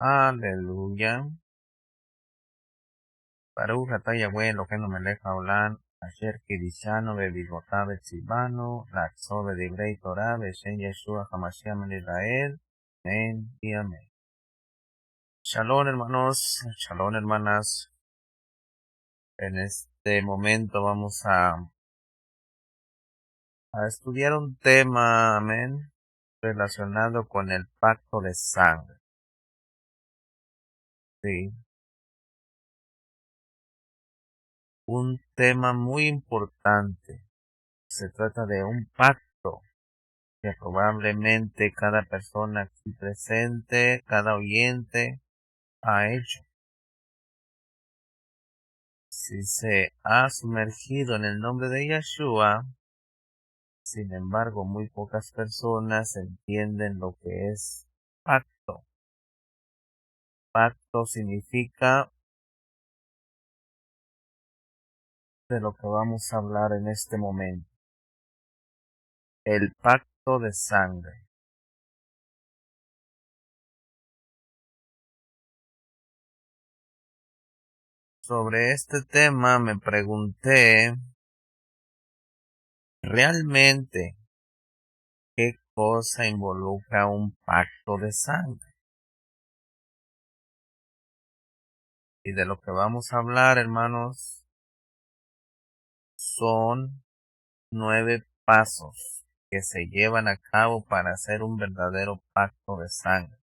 Aleluya. Baruch atah Yahweh Eloheinu melech haolam, asher קידשנו בברכותיו וציוונו, לעצור בדברי תורה בשם ישוע המשיח בן ישראל, amén y amén. Shalom hermanos, shalom hermanas. En este momento vamos a estudiar un tema, amén, relacionado con el pacto de sangre. Sí. Un tema muy importante. Se trata de un pacto que probablemente cada persona aquí presente, cada oyente ha hecho. Si se ha sumergido en el nombre de Yeshua, sin embargo, muy pocas personas entienden lo que es pacto. Pacto significa de lo que vamos a hablar en este momento. El pacto de sangre. Sobre este tema me pregunté, ¿realmente qué cosa involucra un pacto de sangre? Y de lo que vamos a hablar, hermanos, son 9 pasos que se llevan a cabo para hacer un verdadero pacto de sangre.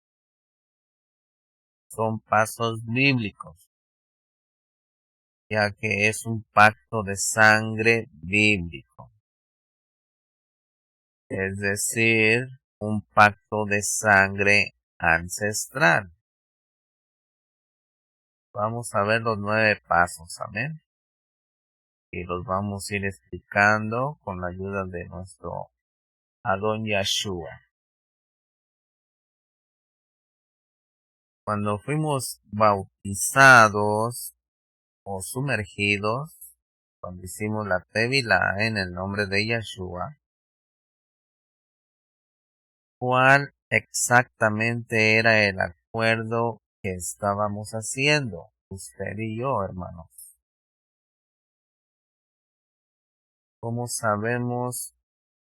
Son pasos bíblicos, ya que es un pacto de sangre bíblico. Es decir, un pacto de sangre ancestral. Vamos a ver los 9 pasos, amén. Y los vamos a ir explicando con la ayuda de nuestro Adón Yeshua. Cuando fuimos bautizados o sumergidos, cuando hicimos la Tevilá en el nombre de Yeshua, ¿cuál exactamente era el acuerdo que estábamos haciendo, usted y yo, hermanos? Como sabemos,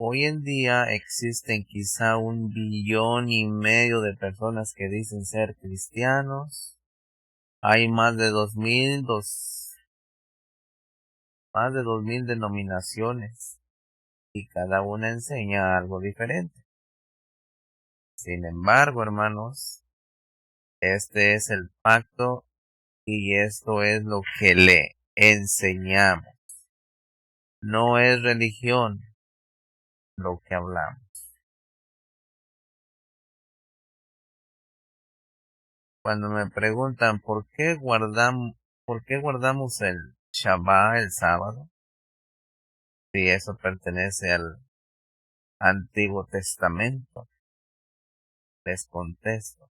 hoy en día existen quizá 1,5 billones de personas que dicen ser cristianos. Hay más de 2,000 denominaciones y cada una enseña algo diferente. Sin embargo, hermanos, este es el pacto y esto es lo que le enseñamos. No es religión lo que hablamos. Cuando me preguntan por qué guardamos el Shabbat el sábado, si eso pertenece al Antiguo Testamento, les contesto,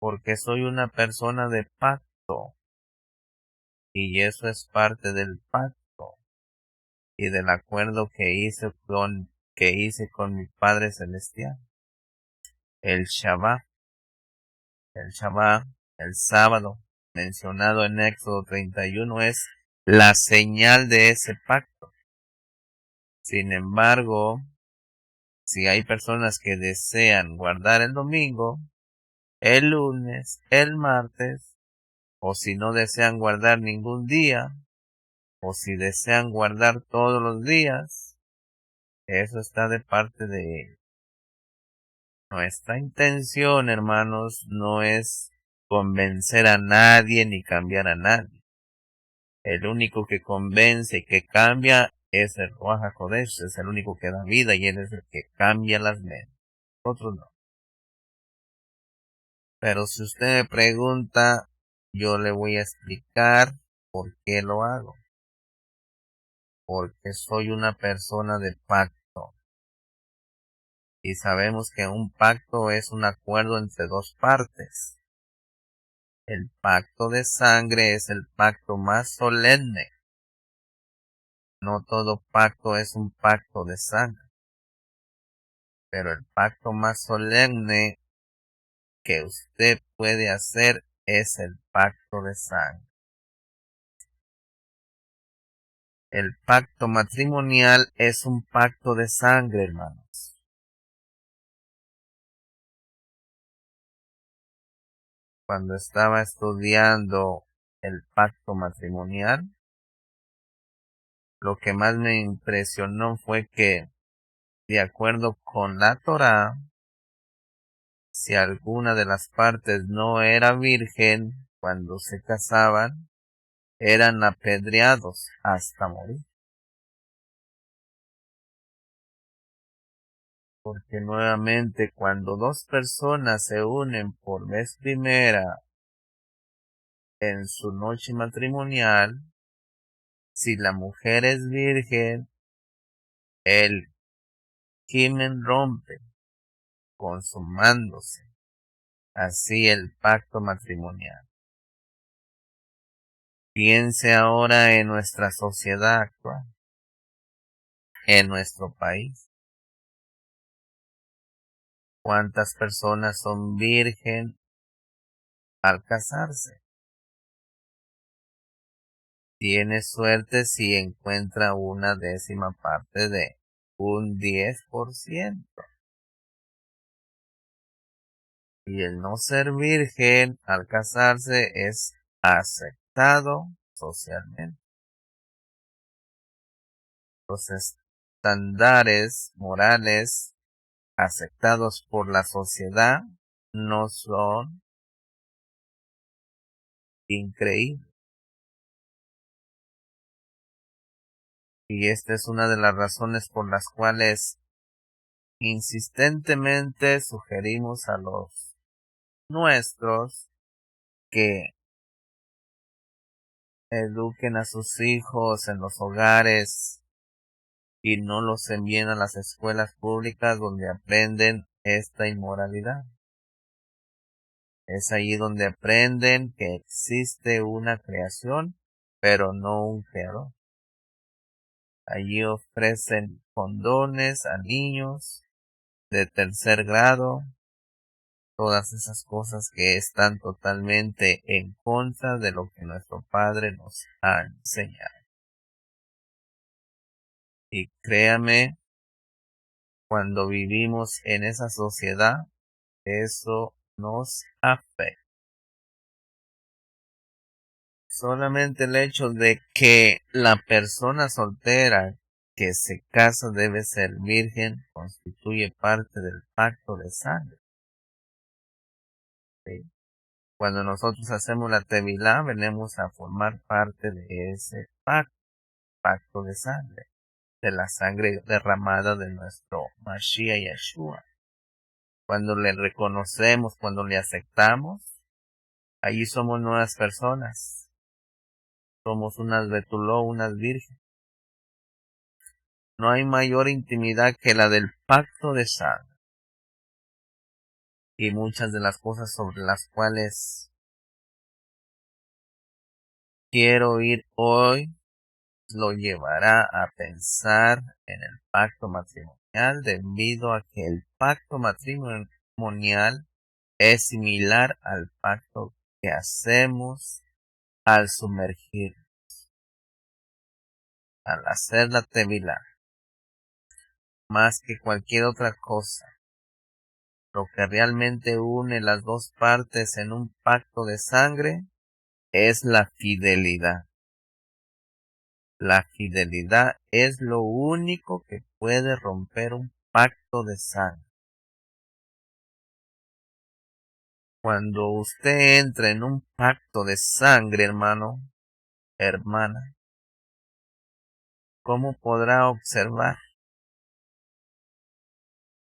porque soy una persona de pacto y eso es parte del pacto y del acuerdo que hice con mi Padre Celestial. El Shabbat, el sábado, mencionado en Éxodo 31, es la señal de ese pacto. Sin embargo, si hay personas que desean guardar el domingo, el lunes, el martes, o si no desean guardar ningún día, o si desean guardar todos los días, eso está de parte de ellos. Nuestra intención, hermanos, no es convencer a nadie ni cambiar a nadie. El único que convence y que cambia es el Ruach HaKodesh, es el único que da vida y él es el que cambia las mentes. Nosotros no. Pero si usted me pregunta, yo le voy a explicar por qué lo hago. Porque soy una persona de pacto. Y sabemos que un pacto es un acuerdo entre 2 partes. El pacto de sangre es el pacto más solemne. No todo pacto es un pacto de sangre. Pero el pacto más solemne que usted puede hacer es el pacto de sangre. El pacto matrimonial es un pacto de sangre, hermanos. Cuando estaba estudiando el pacto matrimonial, lo que más me impresionó fue que, de acuerdo con la Torá, si alguna de las partes no era virgen cuando se casaban, eran apedreados hasta morir. Porque nuevamente cuando dos personas se unen por vez primera en su noche matrimonial, si la mujer es virgen, el himen rompe, consumándose así el pacto matrimonial. Piense ahora en nuestra sociedad actual, en nuestro país. ¿Cuántas personas son virgen al casarse? Tiene suerte si encuentra una décima parte de un 10%. Y el no ser virgen al casarse es aceptado socialmente. Los estándares morales aceptados por la sociedad no son increíbles. Y esta es una de las razones por las cuales insistentemente sugerimos a los nuestros que eduquen a sus hijos en los hogares y no los envíen a las escuelas públicas donde aprenden esta inmoralidad. Es allí donde aprenden que existe una creación, pero no un creador. Allí ofrecen condones a niños de tercer grado, todas esas cosas que están totalmente en contra de lo que nuestro Padre nos ha enseñado. Y créame, cuando vivimos en esa sociedad, eso nos afecta. Solamente el hecho de que la persona soltera que se casa debe ser virgen constituye parte del pacto de sangre. ¿Sí? Cuando nosotros hacemos la tevilá, venimos a formar parte de ese pacto de sangre, de la sangre derramada de nuestro Mashiach Yeshua. Cuando le reconocemos, cuando le aceptamos, allí somos nuevas personas. Somos unas betuló, unas virgen. No hay mayor intimidad que la del pacto de sangre. Y muchas de las cosas sobre las cuales quiero ir hoy lo llevará a pensar en el pacto matrimonial, debido a que el pacto matrimonial es similar al pacto que hacemos al sumergir, al hacer la tevilá. Más que cualquier otra cosa, lo que realmente une las dos partes en un pacto de sangre es la fidelidad. La fidelidad es lo único que puede romper un pacto de sangre. Cuando usted entra en un pacto de sangre, hermano, hermana, ¿cómo podrá observar?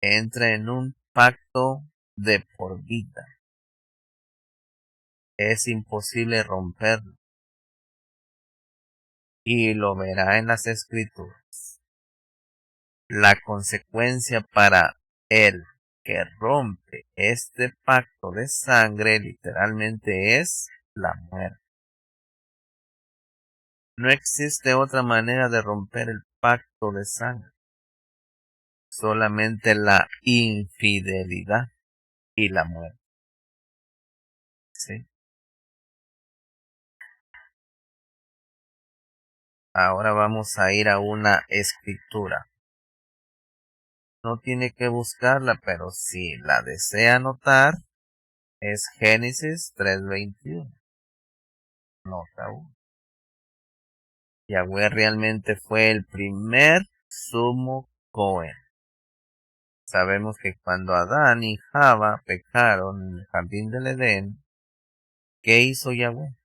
Entra en un pacto de por vida. Es imposible romperlo. Y lo verá en las escrituras. La consecuencia para él que rompe este pacto de sangre literalmente es la muerte. No existe otra manera de romper el pacto de sangre. Solamente la infidelidad y la muerte. ¿sí? Ahora vamos a ir a una escritura. No tiene que buscarla, pero si la desea anotar, es Génesis 3:21. Nota 1. Yahweh realmente fue el primer sumo Cohen. Sabemos que cuando Adán y Java pecaron en el jardín del Edén, ¿qué hizo Yahweh?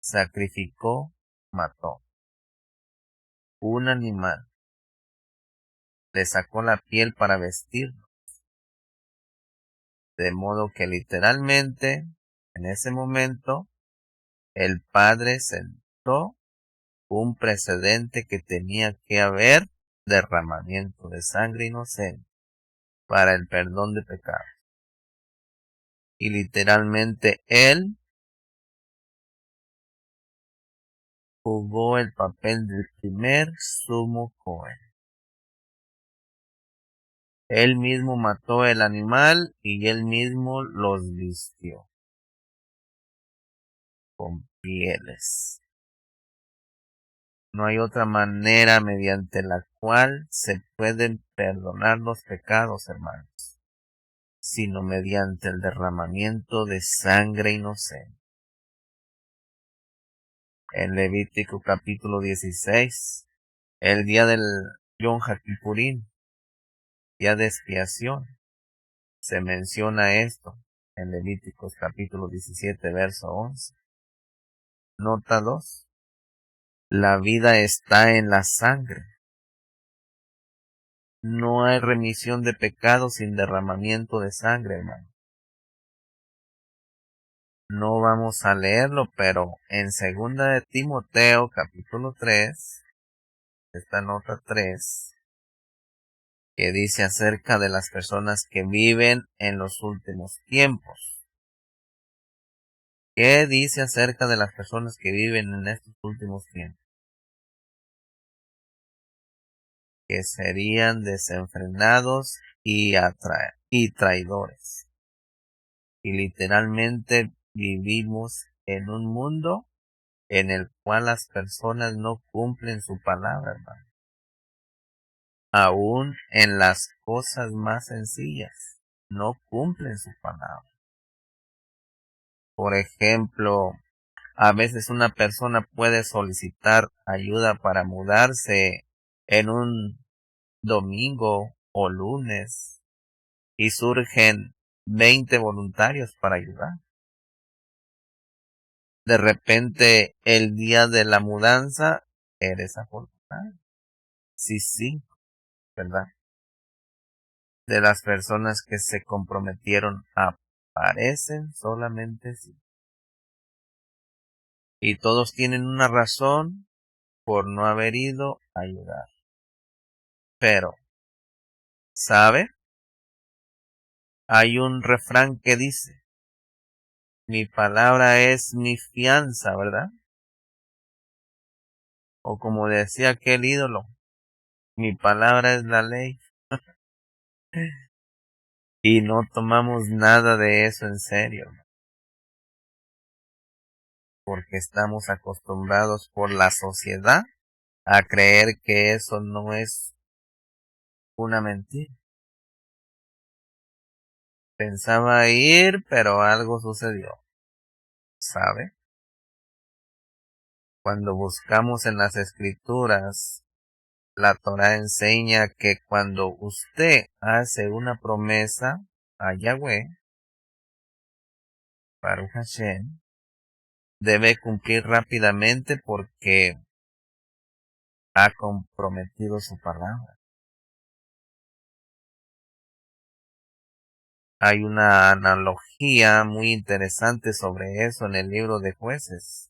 Sacrificó, mató un animal, le sacó la piel para vestirlo, de modo que literalmente, en ese momento, el Padre sentó un precedente que tenía que haber derramamiento de sangre inocente para el perdón de pecados. Y literalmente Él jugó el papel del primer sumo Cohen. Él mismo mató el animal y él mismo los vistió con pieles. No hay otra manera mediante la cual se pueden perdonar los pecados, hermanos, sino mediante el derramamiento de sangre inocente. En Levítico capítulo 16, el día del Yom HaKippurim, día de expiación, se menciona esto en Levíticos capítulo 17, verso 11. Nota 2. La vida está en la sangre. No hay remisión de pecados sin derramamiento de sangre, hermano. No vamos a leerlo, pero en 2 de Timoteo capítulo 3, esta nota 3, que dice acerca de las personas que viven en los últimos tiempos. ¿Qué dice acerca de las personas que viven en estos últimos tiempos? Que serían desenfrenados y traidores. Y literalmente vivimos en un mundo en el cual las personas no cumplen su palabra, hermano. Aún en las cosas más sencillas, no cumplen su palabra. Por ejemplo, a veces una persona puede solicitar ayuda para mudarse en un domingo o lunes y surgen 20 voluntarios para ayudar. De repente, el día de la mudanza, eres afortunado. Sí, ¿verdad? De las personas que se comprometieron aparecen solamente sí. Y todos tienen una razón por no haber ido a ayudar. Pero, ¿sabe? Hay un refrán que dice, mi palabra es mi fianza, ¿verdad? O como decía aquel ídolo, mi palabra es la ley. Y no tomamos nada de eso en serio, porque estamos acostumbrados por la sociedad a creer que eso no es una mentira. Pensaba ir, pero algo sucedió, ¿sabe? Cuando buscamos en las escrituras, la Torah enseña que cuando usted hace una promesa a Yahweh, Baruch Hashem, debe cumplir rápidamente porque ha comprometido su palabra. Hay una analogía muy interesante sobre eso en el libro de Jueces,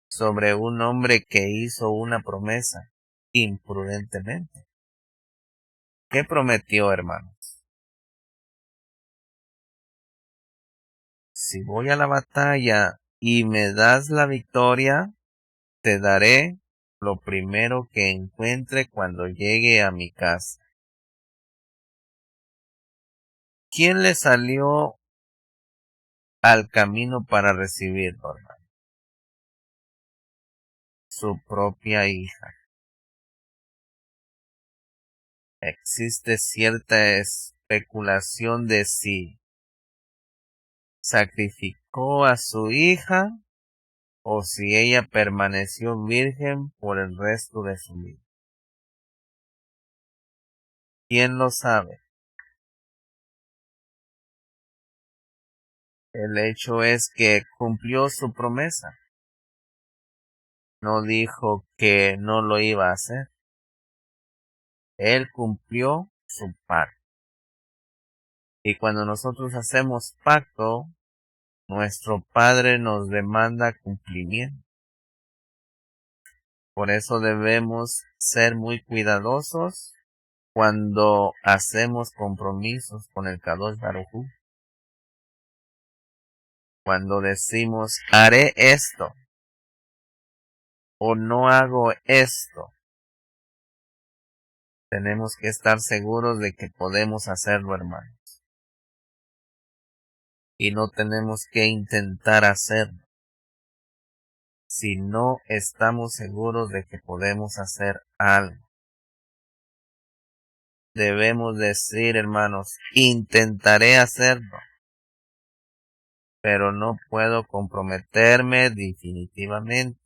sobre un hombre que hizo una promesa imprudentemente. ¿Qué prometió, hermanos? Si voy a la batalla y me das la victoria, te daré lo primero que encuentre cuando llegue a mi casa. ¿Quién le salió al camino para recibirlo, hermano. Su propia hija. Existe cierta especulación de si sacrificó a su hija o si ella permaneció virgen por el resto de su vida. ¿Quién lo sabe? El hecho es que cumplió su promesa. No dijo que no lo iba a hacer. Él cumplió su pacto. Y cuando nosotros hacemos pacto, nuestro Padre nos demanda cumplimiento. Por eso debemos ser muy cuidadosos cuando hacemos compromisos con el Kadosh Baruj Hu. Cuando decimos, haré esto o no hago esto, tenemos que estar seguros de que podemos hacerlo, hermanos. Y no tenemos que intentar hacerlo si no estamos seguros de que podemos hacer algo. Debemos decir, hermanos, intentaré hacerlo, pero no puedo comprometerme definitivamente.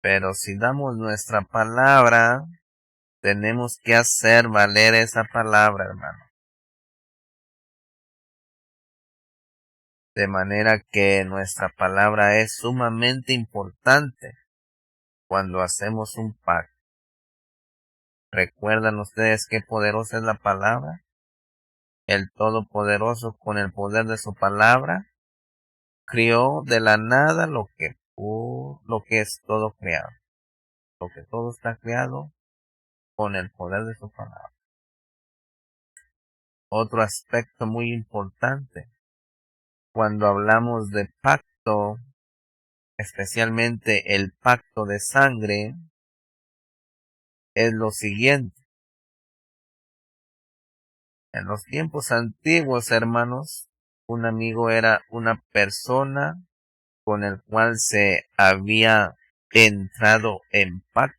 Pero si damos nuestra palabra, tenemos que hacer valer esa palabra, hermano. De manera que nuestra palabra es sumamente importante cuando hacemos un pacto. ¿Recuerdan ustedes qué poderosa es la palabra? El Todopoderoso, con el poder de su palabra, crió de la nada lo que es todo creado. Lo que todo está creado con el poder de su palabra. Otro aspecto muy importante cuando hablamos de pacto, especialmente el pacto de sangre, es lo siguiente. En los tiempos antiguos, hermanos, un amigo era una persona con el cual se había entrado en pacto.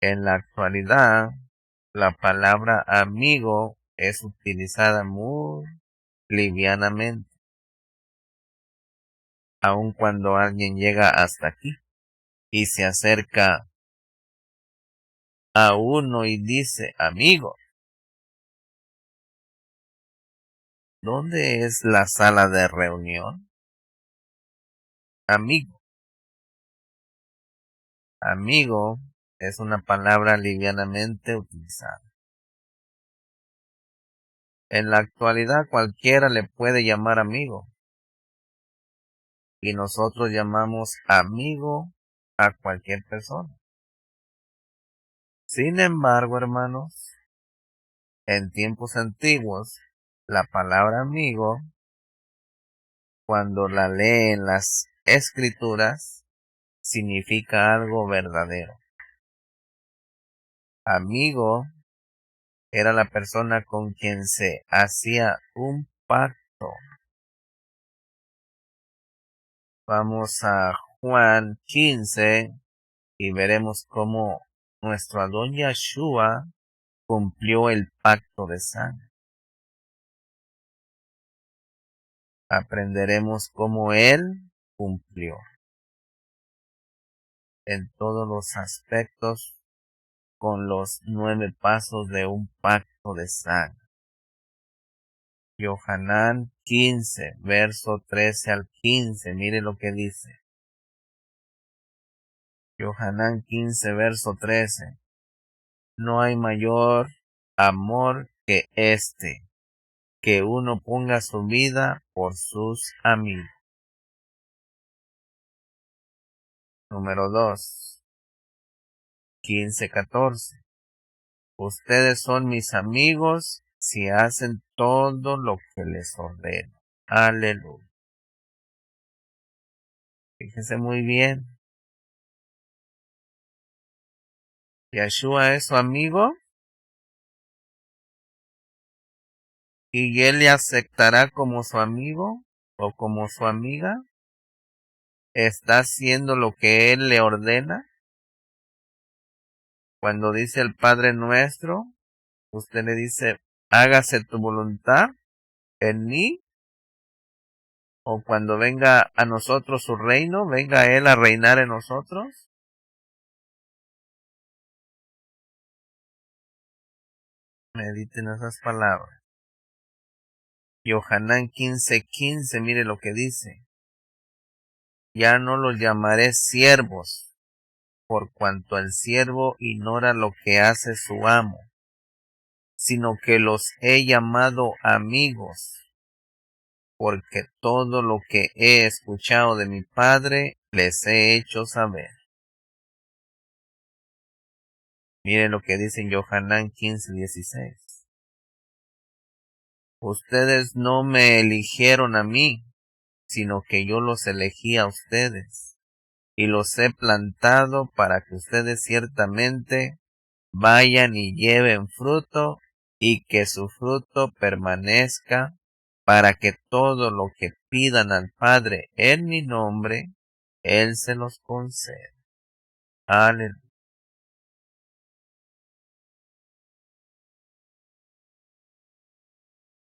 En la actualidad, la palabra amigo es utilizada muy livianamente, aun cuando alguien llega hasta aquí y se acerca a uno y dice, amigo, ¿dónde es la sala de reunión? Amigo. Amigo es una palabra livianamente utilizada. En la actualidad cualquiera le puede llamar amigo. Y nosotros llamamos amigo a cualquier persona. Sin embargo, hermanos, en tiempos antiguos, la palabra amigo, cuando la leen las escrituras, significa algo verdadero. Amigo era la persona con quien se hacía un pacto. Vamos a Juan 15 y veremos cómo nuestro Adón Yahshua cumplió el pacto de sangre. Aprenderemos cómo Él cumplió en todos los aspectos con los 9 pasos de un pacto de sangre. Yohanan 15, verso 13 al 15, mire lo que dice. Yohanan 15, verso 13. No hay mayor amor que este, que uno ponga su vida por sus amigos. Número 2, 15:14. Ustedes son mis amigos si hacen todo lo que les ordeno. Aleluya. Fíjense muy bien. ¿Yahshua es su amigo? y él le aceptará como su amigo o como su amiga. ¿Está haciendo lo que él le ordena? Cuando dice el Padre Nuestro, usted le dice, hágase tu voluntad en mí, o cuando venga a nosotros su reino, venga él a reinar en nosotros. Mediten esas palabras. Yohanan 15:15, mire lo que dice. Ya no los llamaré siervos, por cuanto el siervo ignora lo que hace su amo, sino que los he llamado amigos, porque todo lo que he escuchado de mi Padre les he hecho saber. Miren lo que dice en Yohanan 15:16. Ustedes no me eligieron a mí, sino que yo los elegí a ustedes, y los he plantado para que ustedes ciertamente vayan y lleven fruto, y que su fruto permanezca, para que todo lo que pidan al Padre en mi nombre, Él se los conceda. Aleluya.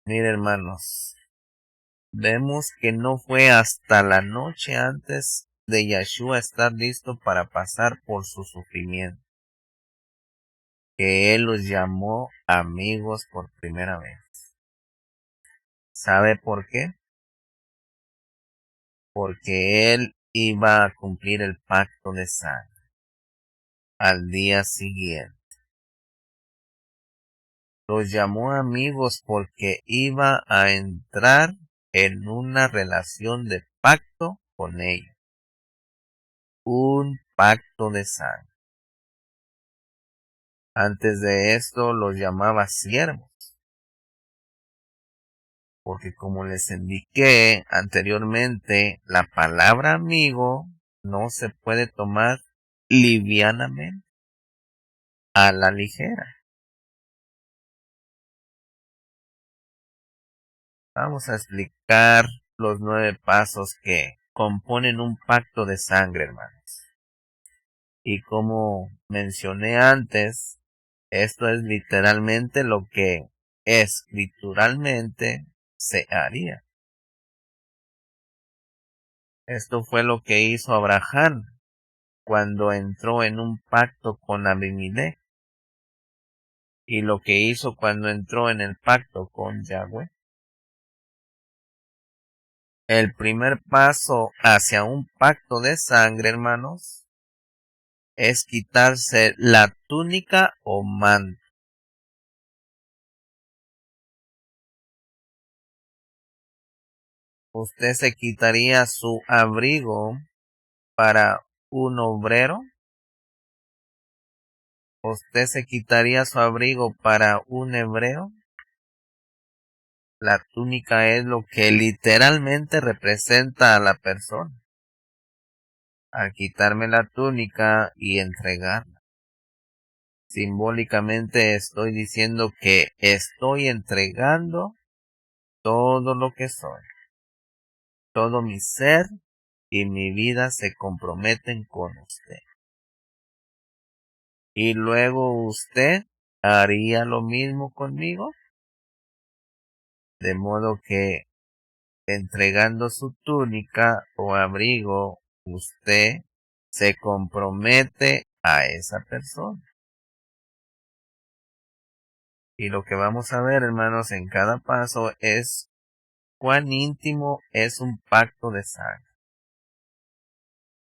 Mire, hermanos, vemos que no fue hasta la noche antes de Yeshua estar listo para pasar por su sufrimiento que Él los llamó amigos por primera vez. ¿Sabe por qué? Porque Él iba a cumplir el pacto de sangre al día siguiente. Los llamó amigos porque iba a entrar en una relación de pacto con ellos. Un pacto de sangre. Antes de esto los llamaba siervos, porque como les indiqué anteriormente, la palabra amigo no se puede tomar livianamente, a la ligera. Vamos a explicar los 9 pasos que componen un pacto de sangre, hermanos. Y como mencioné antes, esto es literalmente lo que escrituralmente se haría. Esto fue lo que hizo Abraham cuando entró en un pacto con Abimelech, y lo que hizo cuando entró en el pacto con Yahweh. El primer paso hacia un pacto de sangre, hermanos, es quitarse la túnica o manto. Usted se quitaría su abrigo para un obrero. Usted se quitaría su abrigo para un hebreo. La túnica es lo que literalmente representa a la persona. Al quitarme la túnica y entregarla, simbólicamente estoy diciendo que estoy entregando todo lo que soy. Todo mi ser y mi vida se comprometen con usted. Y luego usted haría lo mismo conmigo. De modo que entregando su túnica o abrigo, usted se compromete a esa persona. Y lo que vamos a ver, hermanos, en cada paso es cuán íntimo es un pacto de sangre.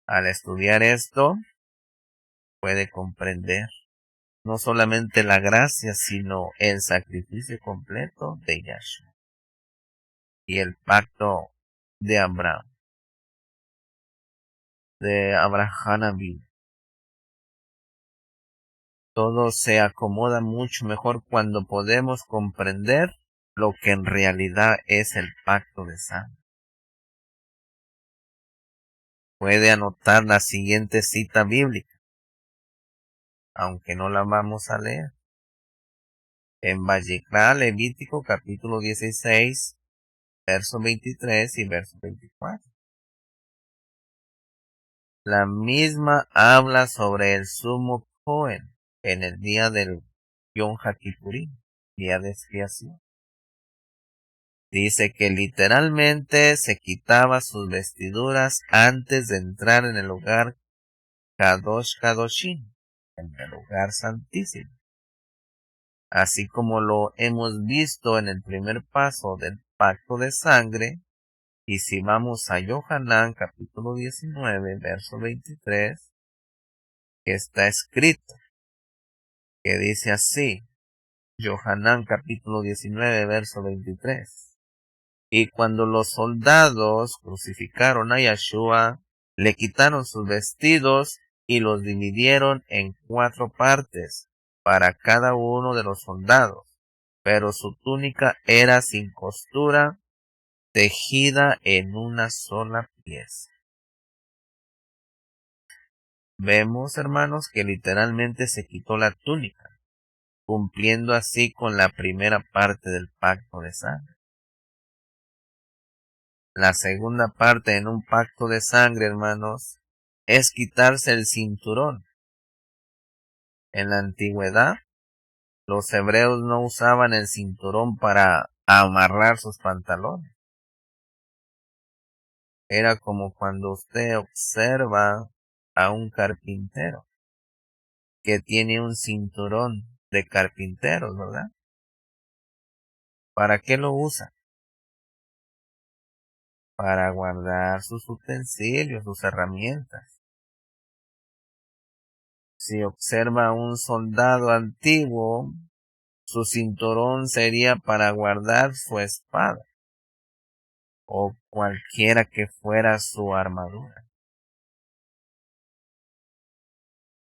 Al estudiar esto, puede comprender no solamente la gracia, sino el sacrificio completo de Yahshua y el pacto de Abraham, de Abraham Abin. Todo se acomoda mucho mejor cuando podemos comprender lo que en realidad es el pacto de sangre. Puede anotar la siguiente cita bíblica, aunque no la vamos a leer. en Vallecra, Levítico capítulo 16, verso 23 y verso 24. La misma habla sobre el sumo Cohen en el día del Yom HaKippurim, día de expiación. Dice que literalmente se quitaba sus vestiduras antes de entrar en el lugar Kadosh Kadoshim, en el lugar santísimo. Así como lo hemos visto en el primer paso del pacto de sangre, y si vamos a Yohanan capítulo 19, verso 23, que está escrito, que dice así, Yohanan capítulo 19, verso 23. Y cuando los soldados crucificaron a Yeshua, le quitaron sus vestidos y los dividieron en 4 partes para cada uno de los soldados, pero su túnica era sin costura, tejida en una sola pieza. Vemos, hermanos, que literalmente se quitó la túnica, cumpliendo así con la primera parte del pacto de sangre. La segunda parte en un pacto de sangre, hermanos, es quitarse el cinturón. En la antigüedad, los hebreos no usaban el cinturón para amarrar sus pantalones. Era como cuando usted observa a un carpintero que tiene un cinturón de carpinteros, ¿verdad? ¿Para qué lo usa? Para guardar sus utensilios, sus herramientas. Si observa a un soldado antiguo, su cinturón sería para guardar su espada o cualquiera que fuera su armadura.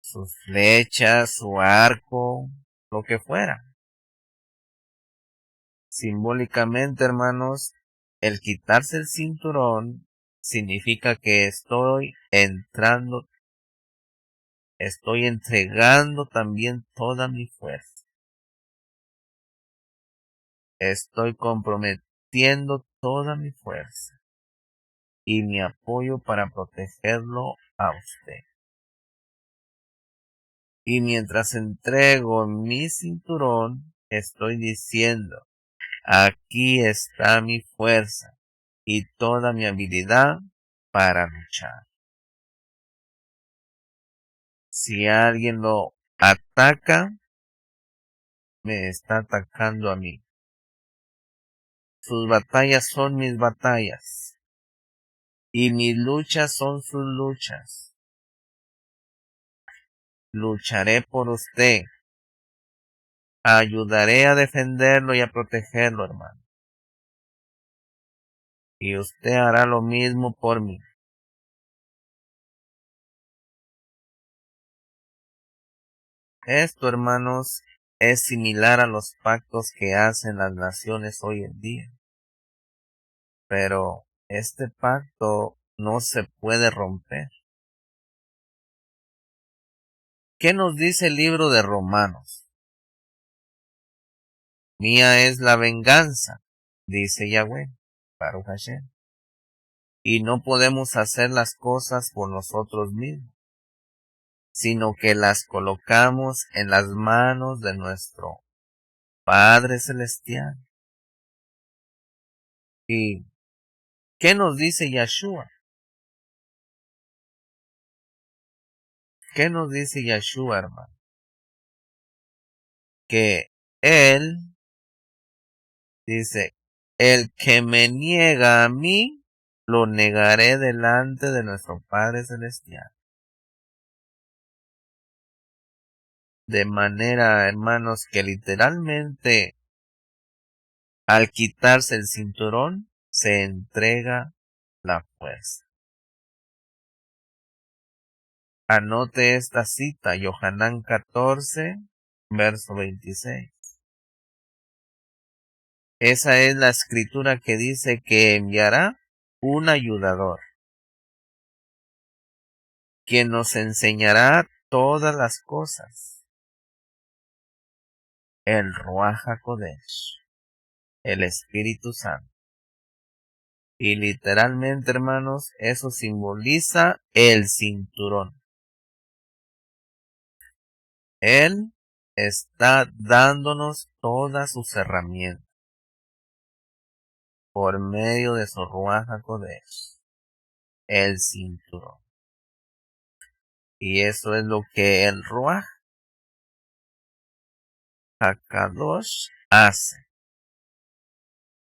Sus flechas, su arco, lo que fuera. Simbólicamente, hermanos, el quitarse el cinturón significa que estoy entregando también toda mi fuerza. Estoy comprometiendo toda mi fuerza y mi apoyo para protegerlo a usted. Y mientras entrego mi cinturón, estoy diciendo, aquí está mi fuerza y toda mi habilidad para luchar. Si alguien lo ataca, me está atacando a mí. Sus batallas son mis batallas y mis luchas son sus luchas. Lucharé por usted. Ayudaré a defenderlo y a protegerlo, hermano. Y usted hará lo mismo por mí. Esto, hermanos, es similar a los pactos que hacen las naciones hoy en día. Pero este pacto no se puede romper. ¿Qué nos dice el libro de Romanos? Mía es la venganza, dice Yahweh, Baruch Hashem. Y no podemos hacer las cosas por nosotros mismos, sino que las colocamos en las manos de nuestro Padre Celestial. ¿Y qué nos dice Yeshua? ¿Qué nos dice Yeshua, hermano? Que Él dice, el que me niega a mí, lo negaré delante de nuestro Padre Celestial. De manera, hermanos, que literalmente al quitarse el cinturón, se entrega la fuerza. Anote esta cita, Yohanan 14, verso 26. Esa es la escritura que dice que enviará un ayudador, quien nos enseñará todas las cosas el Ruach HaKodesh, el Espíritu Santo. Y literalmente, hermanos, eso simboliza el cinturón. Él está dándonos todas sus herramientas por medio de su Ruach HaKodesh, el cinturón. Y eso es lo que el Ruach HaKadosh hace.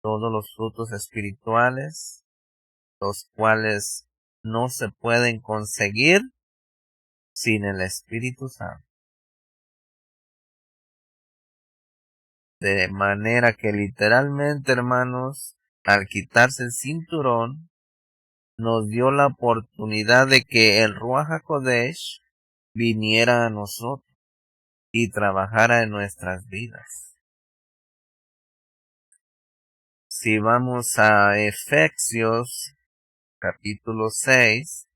Todos los frutos espirituales, los cuales no se pueden conseguir sin el Espíritu Santo. De manera que literalmente, hermanos, al quitarse el cinturón, nos dio la oportunidad de que el Ruach HaKodesh viniera a nosotros y trabajara en nuestras vidas. Si vamos a Efesios capítulo 6,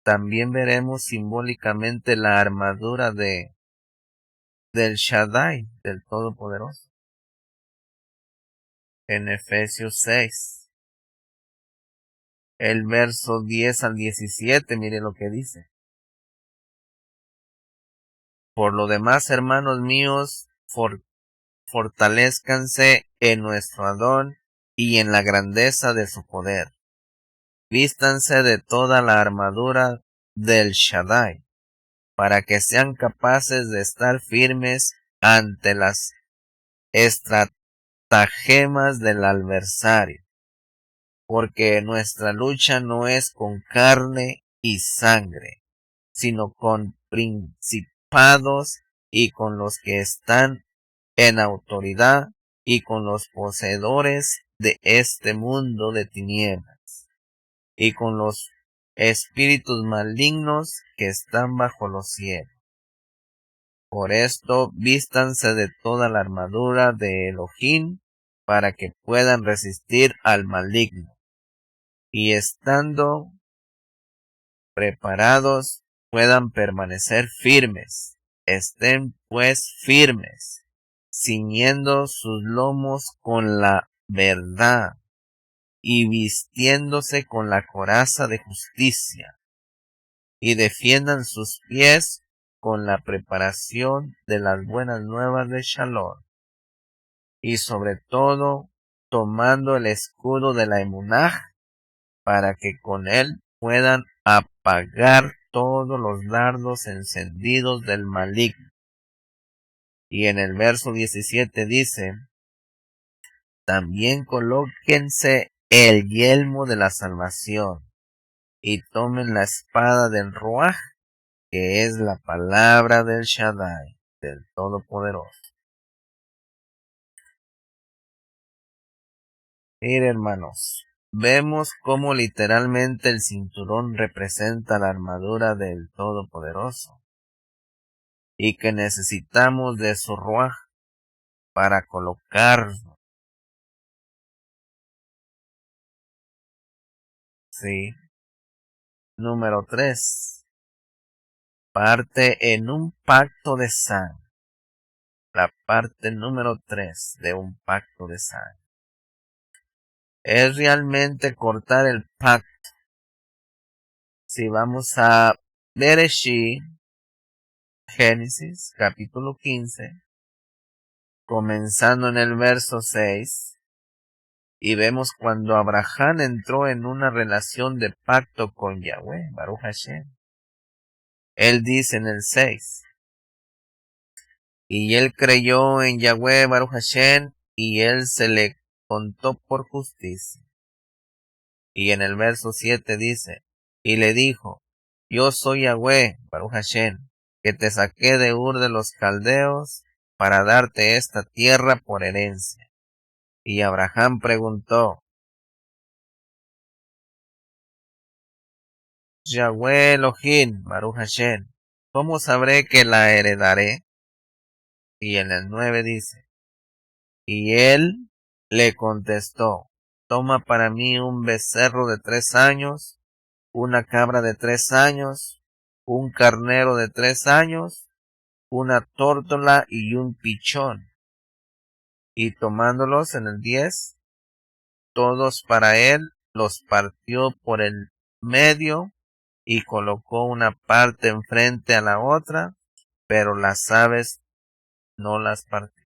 también veremos simbólicamente la armadura del Shaddai, del Todopoderoso. En Efesios 6, el verso 10 al 17, mire lo que dice. Por lo demás, hermanos míos, fortalézcanse en nuestro Adón y en la grandeza de su poder. Vístanse de toda la armadura del Shaddai, para que sean capaces de estar firmes ante las estratagemas del adversario, porque nuestra lucha no es con carne y sangre, sino con principados y con los que están en autoridad y con los poseedores de este mundo de tinieblas y con los espíritus malignos que están bajo los cielos. Por esto vístanse de toda la armadura de Elohim para que puedan resistir al maligno y estando preparados puedan permanecer firmes. Estén pues firmes, ciñendo sus lomos con la verdad y vistiéndose con la coraza de justicia, y defiendan sus pies con la preparación de las buenas nuevas de Shalom, y sobre todo tomando el escudo de la Emunah, para que con él puedan apagar todos los dardos encendidos del maligno. Y en el verso 17 dice, también colóquense el yelmo de la salvación y tomen la espada del Ruach, que es la palabra del Shaddai, del Todopoderoso. Mire, hermanos, vemos cómo literalmente el cinturón representa la armadura del Todopoderoso y que necesitamos de su Ruach para colocarnos. Sí. Número 3. Parte en un pacto de sangre. La parte número 3 de un pacto de sangre es realmente cortar el pacto. Si vamos a Bereshit, Génesis, capítulo 15, comenzando en el verso 6, y vemos cuando Abraham entró en una relación de pacto con Yahweh, Baruch Hashem. Él dice en el 6, y él creyó en Yahweh, Baruch Hashem, y él se le contó por justicia. Y en el verso 7 dice, y le dijo, yo soy Yahweh, Baruch Hashem, que te saqué de Ur de los Caldeos para darte esta tierra por herencia. Y Abraham preguntó, Yahweh Elohim, Baruch Hashem, ¿cómo sabré que la heredaré? Y en el 9 dice, y él le contestó, toma para mí un becerro de 3 años, una cabra de 3 años, un carnero de 3 años, una tórtola y un pichón, y tomándolos en el 10, todos para él, los partió por el medio y colocó una parte enfrente a la otra, pero las aves no las partió.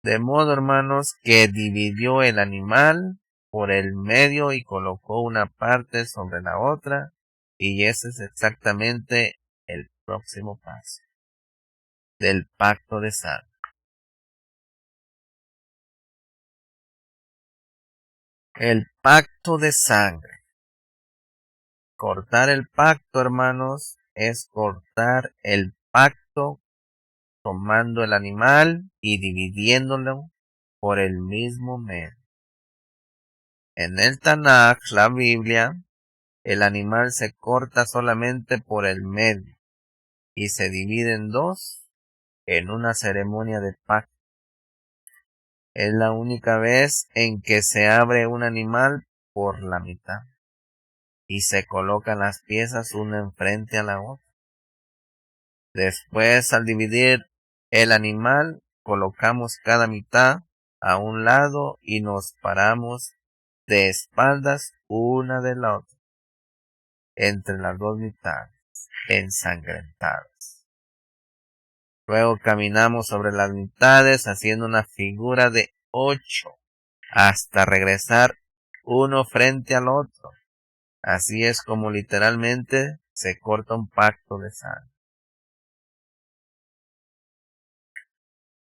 De modo, hermanos, que dividió el animal por el medio y colocó una parte sobre la otra, y ese es exactamente el próximo paso del pacto de sangre. El pacto de sangre. Cortar el pacto, hermanos, es cortar el pacto tomando el animal y dividiéndolo por el mismo medio. En el Tanaj, la Biblia, el animal se corta solamente por el medio y se divide en dos en una ceremonia de pacto. Es la única vez en que se abre un animal por la mitad y se colocan las piezas una enfrente a la otra. Después, al dividir el animal, colocamos cada mitad a un lado y nos paramos de espaldas una de la otra, entre las dos mitades, ensangrentadas. Luego caminamos sobre las mitades haciendo una figura de 8 hasta regresar uno frente al otro. Así es como literalmente se corta un pacto de sangre.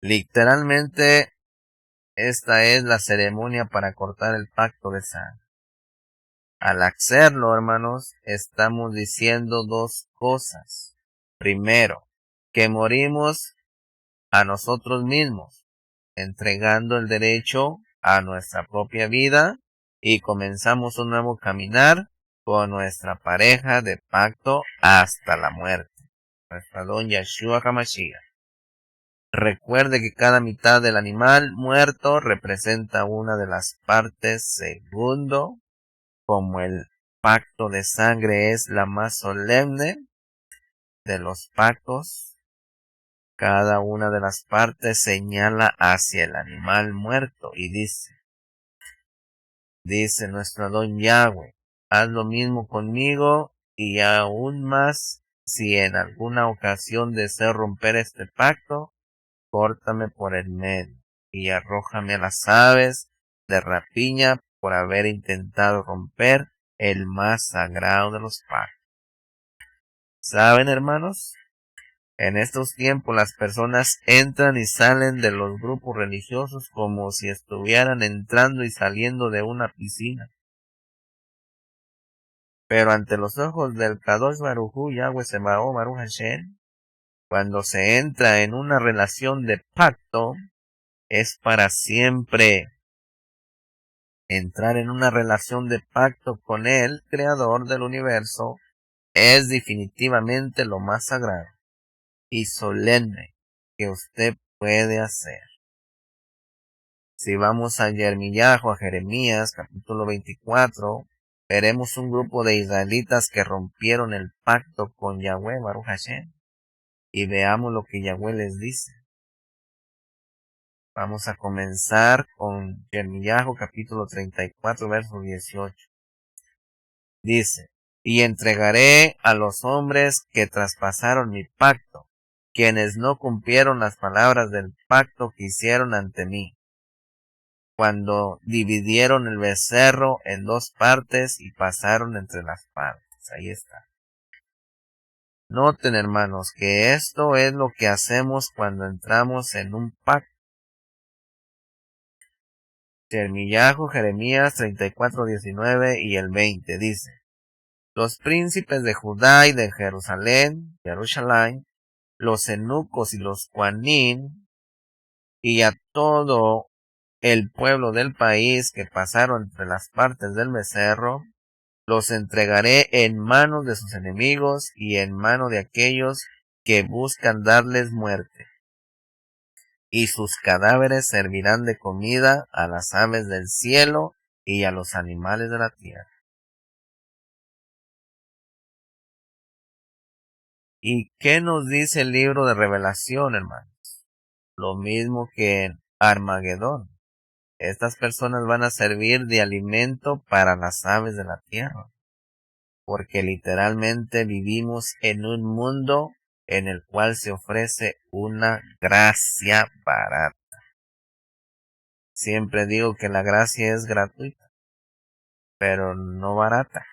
Literalmente esta es la ceremonia para cortar el pacto de sangre. Al hacerlo, hermanos, estamos diciendo dos cosas. Primero, que morimos a nosotros mismos, entregando el derecho a nuestra propia vida y comenzamos un nuevo caminar con nuestra pareja de pacto hasta la muerte, nuestra don Yeshua HaMashiach. Recuerde que cada mitad del animal muerto representa una de las partes. Segundo, como el pacto de sangre es la más solemne de los pactos, cada una de las partes señala hacia el animal muerto y dice nuestro don Yahweh, haz lo mismo conmigo y aún más si en alguna ocasión deseo romper este pacto, córtame por el medio y arrójame a las aves de rapiña por haber intentado romper el más sagrado de los pactos. ¿Saben, hermanos? En estos tiempos las personas entran y salen de los grupos religiosos como si estuvieran entrando y saliendo de una piscina. Pero ante los ojos del Kadosh Baruj Hu, Yahweh Sebaot Baruch Hashem, cuando se entra en una relación de pacto, es para siempre. Entrar en una relación de pacto con el Creador del universo es definitivamente lo más sagrado y solemne que usted puede hacer. Si vamos a Yermiyahu, a Jeremías, capítulo 24, veremos un grupo de israelitas que rompieron el pacto con Yahweh, Baruch Hashem, y veamos lo que Yahweh les dice. Vamos a comenzar con Yermiyahu, capítulo 34, verso 18. Dice, y entregaré a los hombres que traspasaron mi pacto, quienes no cumplieron las palabras del pacto que hicieron ante mí, cuando dividieron el becerro en dos partes y pasaron entre las partes. Ahí está. Noten, hermanos, que esto es lo que hacemos cuando entramos en un pacto. Jeremías 34:19 y el 20 dice, los príncipes de Judá y de Jerusalén, los eunucos y los cuanín, y a todo el pueblo del país que pasaron entre las partes del becerro, los entregaré en manos de sus enemigos y en mano de aquellos que buscan darles muerte. Y sus cadáveres servirán de comida a las aves del cielo y a los animales de la tierra. ¿Y qué nos dice el libro de Revelación, hermanos? Lo mismo que en Armagedón. Estas personas van a servir de alimento para las aves de la tierra, porque literalmente vivimos en un mundo en el cual se ofrece una gracia barata. Siempre digo que la gracia es gratuita, pero no barata.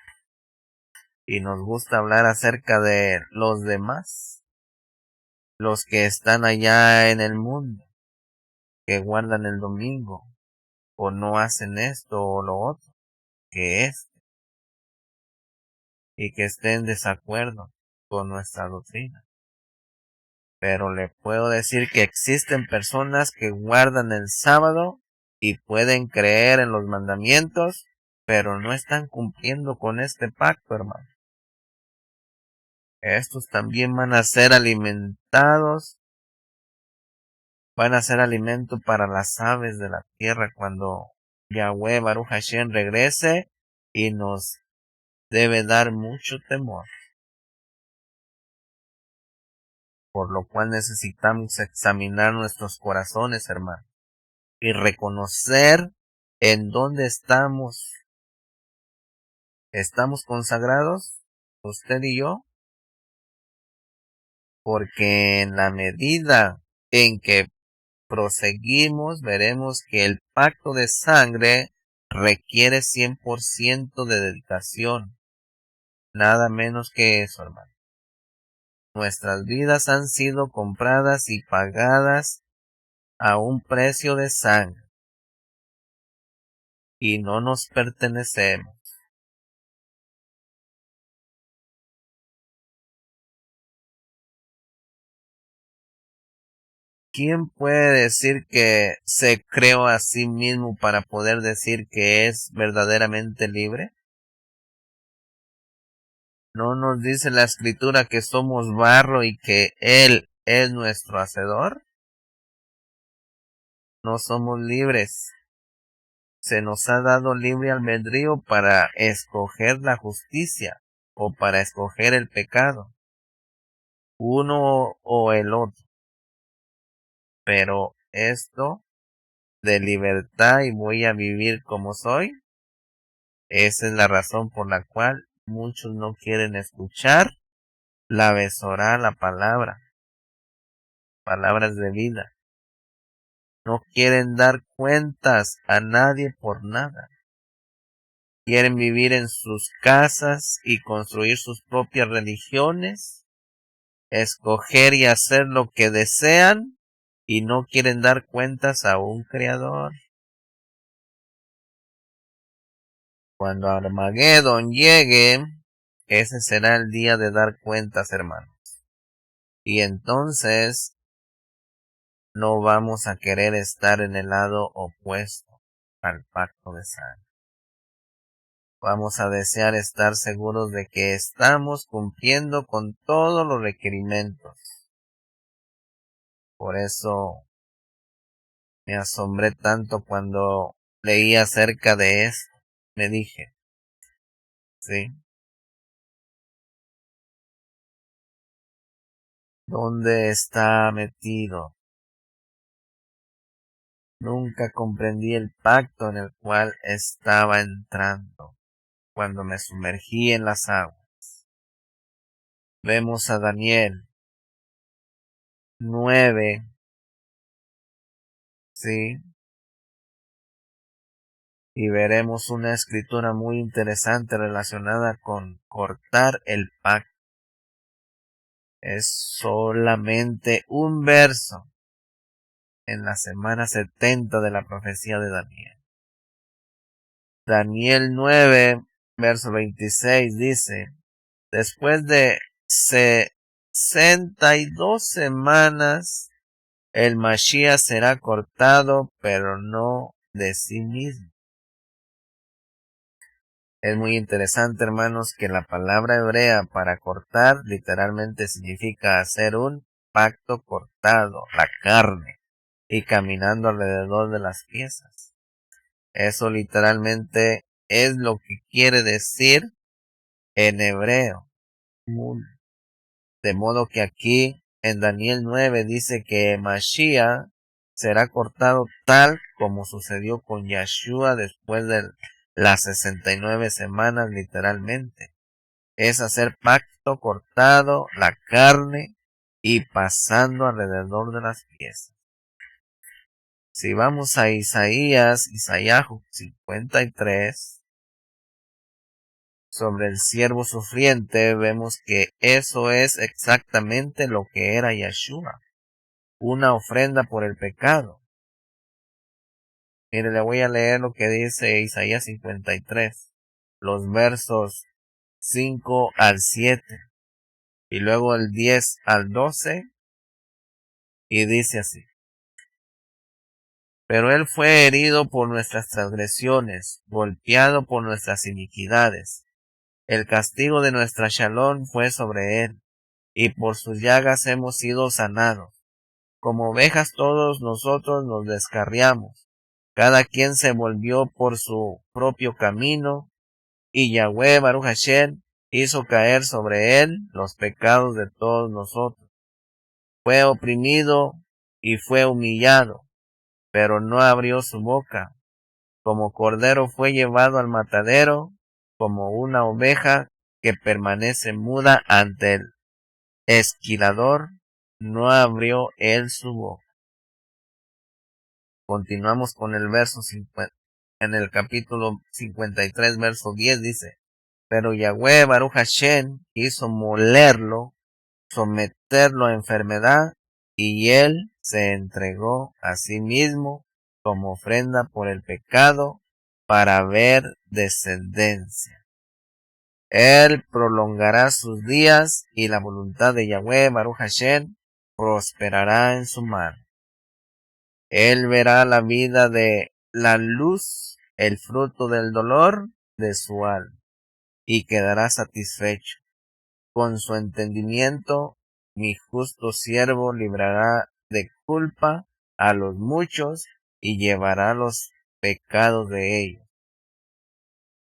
Y nos gusta hablar acerca de los demás, los que están allá en el mundo, que guardan el domingo, o no hacen esto o lo otro, que es, y que estén en desacuerdo con nuestra doctrina. Pero le puedo decir que existen personas que guardan el sábado y pueden creer en los mandamientos, pero no están cumpliendo con este pacto, hermano. Estos también van a ser alimentados, van a ser alimento para las aves de la tierra cuando Yahweh Baruch Hashem regrese, y nos debe dar mucho temor. Por lo cual necesitamos examinar nuestros corazones, hermano, y reconocer en dónde estamos. ¿Estamos consagrados, usted y yo? Porque en la medida en que proseguimos, veremos que el pacto de sangre requiere 100% de dedicación. Nada menos que eso, hermano. Nuestras vidas han sido compradas y pagadas a un precio de sangre, y no nos pertenecemos. ¿Quién puede decir que se creó a sí mismo para poder decir que es verdaderamente libre? ¿No nos dice la escritura que somos barro y que Él es nuestro hacedor? No somos libres. Se nos ha dado libre albedrío para escoger la justicia o para escoger el pecado, uno o el otro. Pero esto de libertad y voy a vivir como soy, esa es la razón por la cual muchos no quieren escuchar la besorá, la palabra, palabras de vida. No quieren dar cuentas a nadie por nada. Quieren vivir en sus casas y construir sus propias religiones, escoger y hacer lo que desean, y no quieren dar cuentas a un creador. Cuando Armagedón llegue, ese será el día de dar cuentas, hermanos. Y entonces no vamos a querer estar en el lado opuesto al pacto de sangre. Vamos a desear estar seguros de que estamos cumpliendo con todos los requerimientos. Por eso me asombré tanto cuando leí acerca de esto. Me dije, ¿sí? ¿Dónde está metido? Nunca comprendí el pacto en el cual estaba entrando cuando me sumergí en las aguas. Vemos a Daniel 9, ¿sí? Y veremos una escritura muy interesante relacionada con cortar el pacto. Es solamente un verso en la semana 70 de la profecía de Daniel. Daniel 9, verso 26 dice, después de 62 semanas, el Mashiach será cortado, pero no de sí mismo. Es muy interesante, hermanos, que la palabra hebrea para cortar literalmente significa hacer un pacto cortado, la carne, y caminando alrededor de las piezas. Eso literalmente es lo que quiere decir en hebreo. De modo que aquí en Daniel 9 dice que Mashiach será cortado tal como sucedió con Yeshua después de las 69 semanas literalmente. Es hacer pacto cortado la carne y pasando alrededor de las piezas. Si vamos a Isaías 53, sobre el siervo sufriente, vemos que eso es exactamente lo que era Yeshua, una ofrenda por el pecado. Mire, le voy a leer lo que dice Isaías 53, los versos 5 al 7, y luego el 10 al 12, y dice así. Pero él fue herido por nuestras transgresiones, golpeado por nuestras iniquidades. El castigo de nuestra shalom fue sobre él, y por sus llagas hemos sido sanados. Como ovejas todos nosotros nos descarriamos. Cada quien se volvió por su propio camino, y Yahweh Baruch Hashem hizo caer sobre él los pecados de todos nosotros. Fue oprimido y fue humillado, pero no abrió su boca. Como cordero fue llevado al matadero, como una oveja que permanece muda ante el esquilador, no abrió él su boca. Continuamos con el verso 50. En el capítulo 53, verso 10 dice, pero Yahweh Baruch Hashem quiso molerlo, someterlo a enfermedad, y él se entregó a sí mismo como ofrenda por el pecado para ver descendencia. Él prolongará sus días y la voluntad de Yahweh Baruch Hashem prosperará en su mano. Él verá la vida de la luz, el fruto del dolor de su alma, y quedará satisfecho. Con su entendimiento, mi justo siervo librará de culpa a los muchos y llevará los pecados de ellos.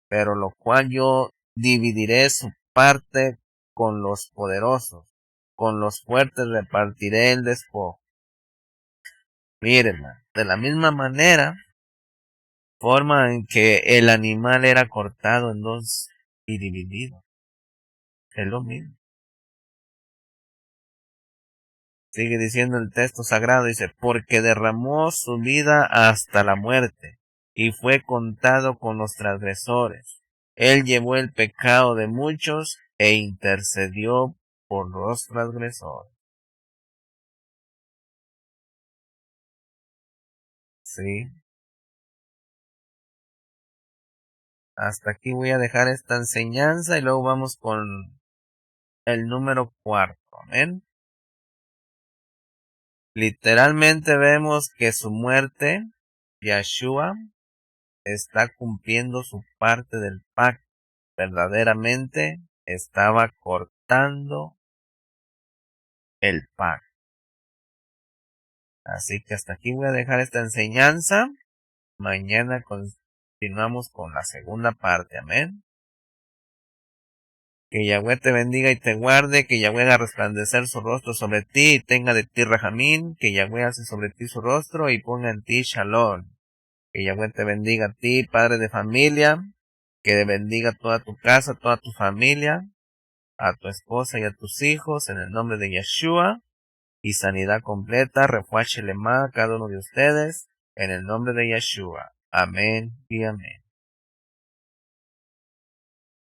Pero lo cual yo dividiré su parte con los poderosos, con los fuertes repartiré el despojo. Mírenla, de la misma forma en que el animal era cortado en dos y dividido. Es lo mismo. Sigue diciendo el texto sagrado, dice, porque derramó su vida hasta la muerte, y fue contado con los transgresores. Él llevó el pecado de muchos e intercedió por los transgresores. Sí. Hasta aquí voy a dejar esta enseñanza y luego vamos con el número 4. Amén. Literalmente vemos que su muerte, Yeshua, está cumpliendo su parte del pacto. Verdaderamente estaba cortando el pacto. Así que hasta aquí voy a dejar esta enseñanza. Mañana continuamos con la segunda parte. Amén. Que Yahweh te bendiga y te guarde, que Yahweh haga resplandecer su rostro sobre ti y tenga de ti rajamín, que Yahweh hace sobre ti su rostro y ponga en ti shalom. Que Yahweh te bendiga a ti, padre de familia, que bendiga toda tu casa, toda tu familia, a tu esposa y a tus hijos, en el nombre de Yeshua, y sanidad completa, refuache lema a cada uno de ustedes, en el nombre de Yeshua. Amén y amén.